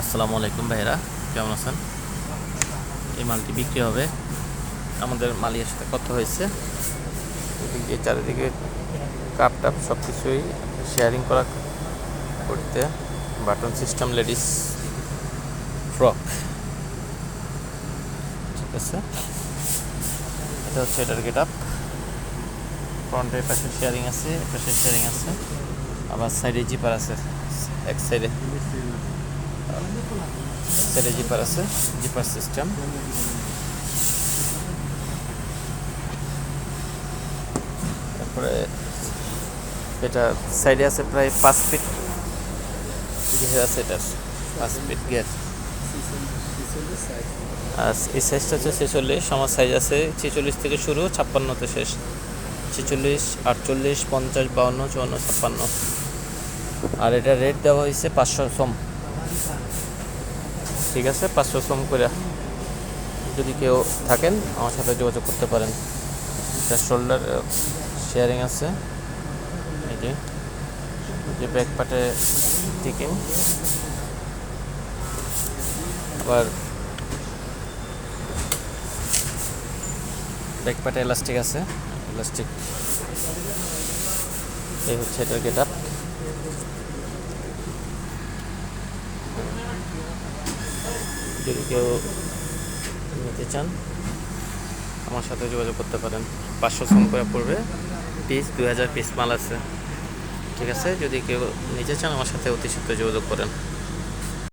আসসালামু আলাইকুম ভাইরা, কেমন আছেন? এই মালটি বিক্রি হবে। আমাদের মালিকের সাথে কথা হয়েছে। এদিক দিয়ে চারিদিকে কাপ টাপ সব কিছুই শেয়ারিং করা করতে। বাটন সিস্টেম লেডিস ফ্রক, ঠিক আছে। এটা হচ্ছে এটার গেট আপ। ফ্রন্টের পাশে শেয়ারিং আছে, পাশে শেয়ারিং আছে, আবার সাইডে জিপার আছে। এক সাইডে জিপার আছে, জিপার সিস্টেম। তারপরে এটা সাইডে আছে প্রায় 5 ফিট গিয়ার আছে, এটার 5 ফিট গিয়ার। আর এই সাইজটা হচ্ছে 46। আমার সাইজ আছে 46 থেকে শুরু, 56তে শেষ। 46, 48, 50, 52, 54, 56। আর এটা রেট দেওয়া হয়েছে 500 সম, ঠিক আছে। 500 সম করে যদি কেউ থাকেন আমার সাথে যোগাযোগ করতে পারেন। এটা শোল্ডার শেয়ারিং আছে, এই যে ব্যাক পার্টে টিকিং, আবার ব্যাক পার্টে এলাস্টিক আছে, এলাস্টিক। এই হচ্ছে এটার গেট আপ। যদি কেউ নিতে চান আমার সাথে যোগাযোগ করতে পারেন। 500 সম করে পড়বে পিস, 2000 পিস মাল আছে, ঠিক আছে। যদি কেউ নিতে চান আমার সাথে অতি শীঘ্র যোগাযোগ করেন।